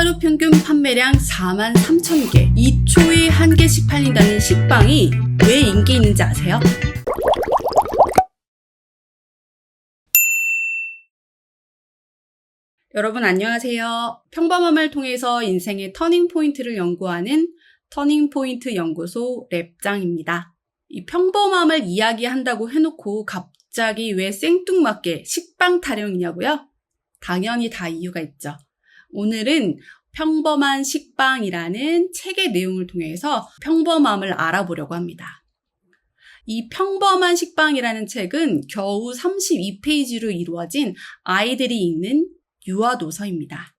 하루 평균 판매량 43,000개, 2초에 1개씩 팔린다는 식빵이 왜 인기 있는지 아세요? 여러분 안녕하세요. 평범함을 통해서 인생의 터닝포인트를 연구하는 터닝포인트 연구소 랩장입니다. 이 평범함을 이야기한다고 해놓고 갑자기 왜 생뚱맞게 식빵 타령이냐고요? 당연히 다 이유가 있죠. 오늘은 평범한 식빵이라는 책의 내용을 통해서 평범함을 알아보려고 합니다. 이 평범한 식빵이라는 책은 겨우 32페이지로 이루어진 아이들이 읽는 유아도서입니다.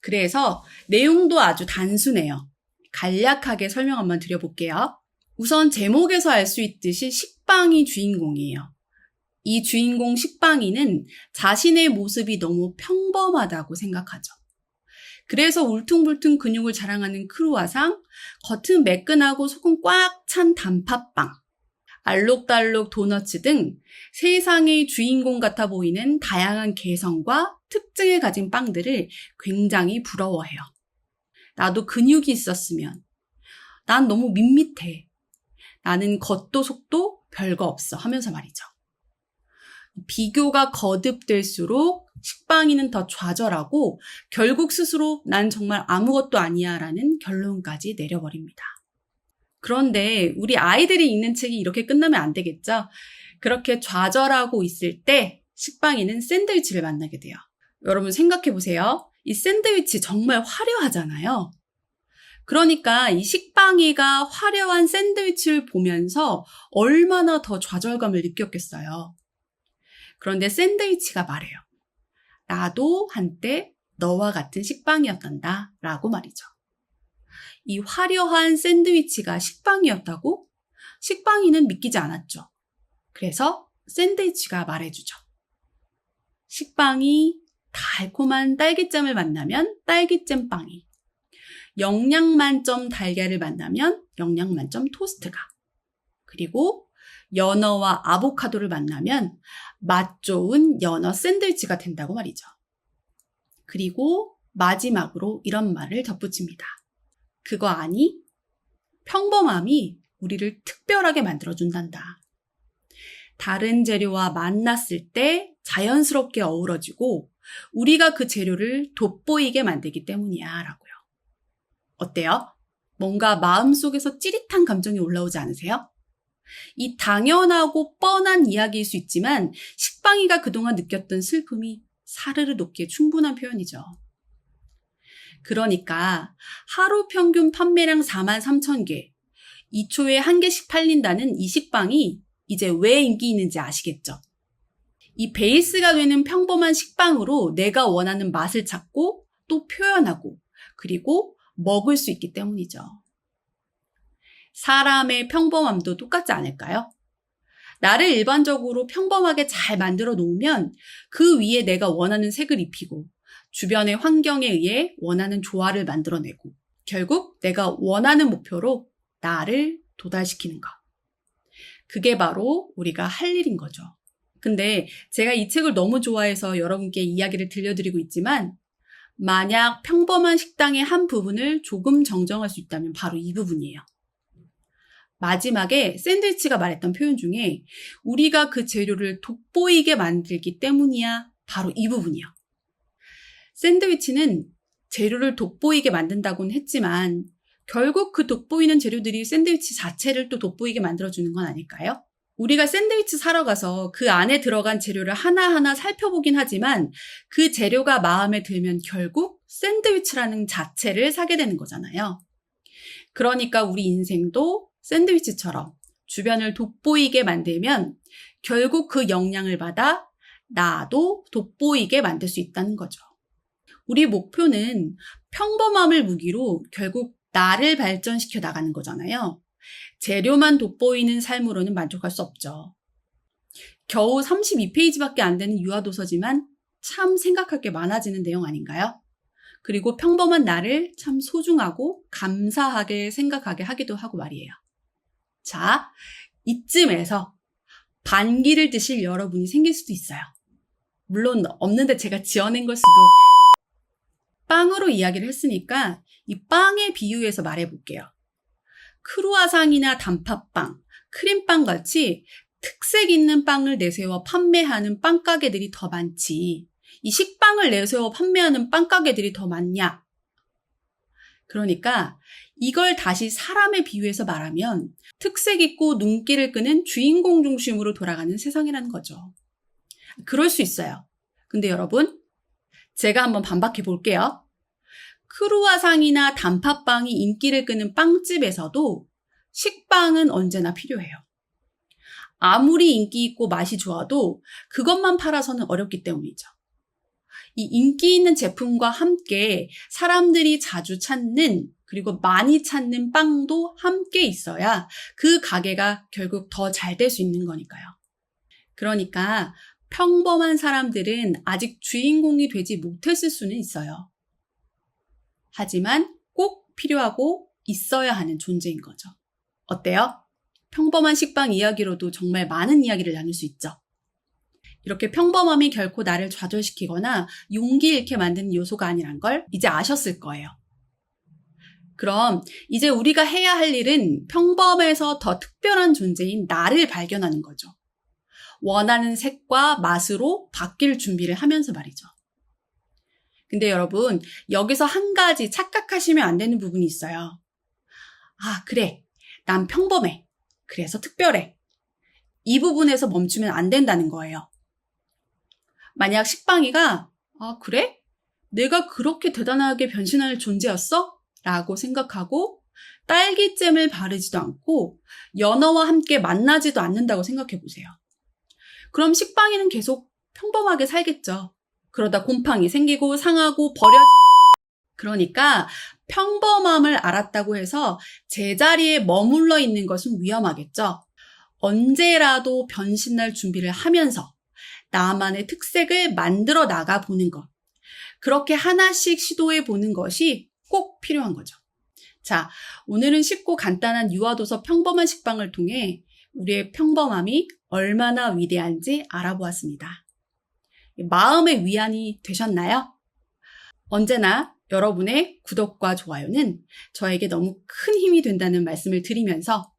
그래서 내용도 아주 단순해요. 간략하게 설명 한번 드려볼게요. 우선 제목에서 알 수 있듯이 식빵이 주인공이에요. 이 주인공 식빵이는 자신의 모습이 너무 평범하다고 생각하죠. 그래서 울퉁불퉁 근육을 자랑하는 크루아상, 겉은 매끈하고 속은 꽉 찬 단팥빵, 알록달록 도너츠 등 세상의 주인공 같아 보이는 다양한 개성과 특징을 가진 빵들을 굉장히 부러워해요. 나도 근육이 있었으면, 난 너무 밋밋해, 나는 겉도 속도 별거 없어 하면서 말이죠. 비교가 거듭될수록 식빵이는 더 좌절하고 결국 스스로 난 정말 아무것도 아니야 라는 결론까지 내려버립니다. 그런데 우리 아이들이 읽는 책이 이렇게 끝나면 안 되겠죠? 그렇게 좌절하고 있을 때 식빵이는 샌드위치를 만나게 돼요. 여러분 생각해 보세요. 이 샌드위치 정말 화려하잖아요. 그러니까 이 식빵이가 화려한 샌드위치를 보면서 얼마나 더 좌절감을 느꼈겠어요. 그런데 샌드위치가 말해요. 나도 한때 너와 같은 식빵이었단다 라고 말이죠. 이 화려한 샌드위치가 식빵이었다고? 식빵이는 믿기지 않았죠. 그래서 샌드위치가 말해주죠. 식빵이 달콤한 딸기잼을 만나면 딸기잼 빵이, 영양만점 달걀을 만나면 영양만점 토스트가, 그리고 연어와 아보카도를 만나면 맛 좋은 연어 샌드위치가 된다고 말이죠. 그리고 마지막으로 이런 말을 덧붙입니다. 그거 아니? 평범함이 우리를 특별하게 만들어준단다. 다른 재료와 만났을 때 자연스럽게 어우러지고 우리가 그 재료를 돋보이게 만들기 때문이야 라고요. 어때요? 뭔가 마음속에서 찌릿한 감정이 올라오지 않으세요? 이 당연하고 뻔한 이야기일 수 있지만 식빵이가 그동안 느꼈던 슬픔이 사르르 돋기에 충분한 표현이죠. 그러니까 하루 평균 판매량 43,000개, 2초에 1개씩 팔린다는 이 식빵이 이제 왜 인기 있는지 아시겠죠? 이 베이스가 되는 평범한 식빵으로 내가 원하는 맛을 찾고 또 표현하고 그리고 먹을 수 있기 때문이죠. 사람의 평범함도 똑같지 않을까요? 나를 일반적으로 평범하게 잘 만들어 놓으면 그 위에 내가 원하는 색을 입히고 주변의 환경에 의해 원하는 조화를 만들어내고 결국 내가 원하는 목표로 나를 도달시키는 것. 그게 바로 우리가 할 일인 거죠. 근데 제가 이 책을 너무 좋아해서 여러분께 이야기를 들려드리고 있지만 만약 평범한 식당의 한 부분을 조금 정정할 수 있다면 바로 이 부분이에요. 마지막에 샌드위치가 말했던 표현 중에 우리가 그 재료를 돋보이게 만들기 때문이야 바로 이 부분이요. 샌드위치는 재료를 돋보이게 만든다고는 했지만 결국 그 돋보이는 재료들이 샌드위치 자체를 또 돋보이게 만들어주는 건 아닐까요? 우리가 샌드위치 사러 가서 그 안에 들어간 재료를 하나하나 살펴보긴 하지만 그 재료가 마음에 들면 결국 샌드위치라는 자체를 사게 되는 거잖아요. 그러니까 우리 인생도 샌드위치처럼 주변을 돋보이게 만들면 결국 그 영향을 받아 나도 돋보이게 만들 수 있다는 거죠. 우리 목표는 평범함을 무기로 결국 나를 발전시켜 나가는 거잖아요. 재료만 돋보이는 삶으로는 만족할 수 없죠. 겨우 32페이지밖에 안 되는 유아도서지만 참 생각할 게 많아지는 내용 아닌가요? 그리고 평범한 나를 참 소중하고 감사하게 생각하게 하기도 하고 말이에요. 자, 이쯤에서 반기를 드실 여러분이 생길 수도 있어요. 물론 없는데 제가 지어낸 걸 수도. 빵으로 이야기를 했으니까 이 빵에 비유해서 말해볼게요. 크루아상이나 단팥빵, 크림빵 같이 특색 있는 빵을 내세워 판매하는 빵가게들이 더 많지. 이 식빵을 내세워 판매하는 빵가게들이 더 많냐? 그러니까 이걸 다시 사람에 비유해서 말하면 특색 있고 눈길을 끄는 주인공 중심으로 돌아가는 세상이라는 거죠. 그럴 수 있어요. 근데 여러분, 제가 한번 반박해 볼게요. 크루아상이나 단팥빵이 인기를 끄는 빵집에서도 식빵은 언제나 필요해요. 아무리 인기 있고 맛이 좋아도 그것만 팔아서는 어렵기 때문이죠. 이 인기 있는 제품과 함께 사람들이 자주 찾는 그리고 많이 찾는 빵도 함께 있어야 그 가게가 결국 더 잘 될 수 있는 거니까요. 그러니까 평범한 사람들은 아직 주인공이 되지 못했을 수는 있어요. 하지만 꼭 필요하고 있어야 하는 존재인 거죠. 어때요? 평범한 식빵 이야기로도 정말 많은 이야기를 나눌 수 있죠. 이렇게 평범함이 결코 나를 좌절시키거나 용기 잃게 만드는 요소가 아니란 걸 이제 아셨을 거예요. 그럼 이제 우리가 해야 할 일은 평범해서 더 특별한 존재인 나를 발견하는 거죠. 원하는 색과 맛으로 바뀔 준비를 하면서 말이죠. 근데 여러분, 여기서 한 가지 착각하시면 안 되는 부분이 있어요. 아, 그래. 난 평범해. 그래서 특별해. 이 부분에서 멈추면 안 된다는 거예요. 만약 식빵이가 아, 그래? 내가 그렇게 대단하게 변신할 존재였어? 라고 생각하고 딸기잼을 바르지도 않고 연어와 함께 만나지도 않는다고 생각해 보세요. 그럼 식빵이는 계속 평범하게 살겠죠. 그러다 곰팡이 생기고 상하고 버려지고. 그러니까 평범함을 알았다고 해서 제자리에 머물러 있는 것은 위험하겠죠. 언제라도 변신할 준비를 하면서 나만의 특색을 만들어 나가 보는 것. 그렇게 하나씩 시도해 보는 것이 꼭 필요한 거죠. 자, 오늘은 쉽고 간단한 유아도서 평범한 식빵을 통해 우리의 평범함이 얼마나 위대한지 알아보았습니다. 마음의 위안이 되셨나요? 언제나 여러분의 구독과 좋아요는 저에게 너무 큰 힘이 된다는 말씀을 드리면서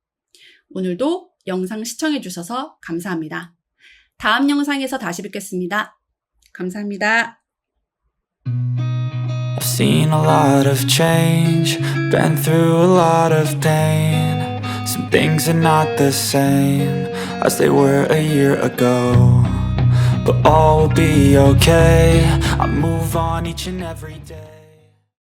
오늘도 영상 시청해 주셔서 감사합니다. 다음 영상에서 다시 뵙겠습니다. 감사합니다. I've seen a lot of change, been through a lot of pain. Some things are not the same as they were a year ago, but all will be okay. I move on each and every day.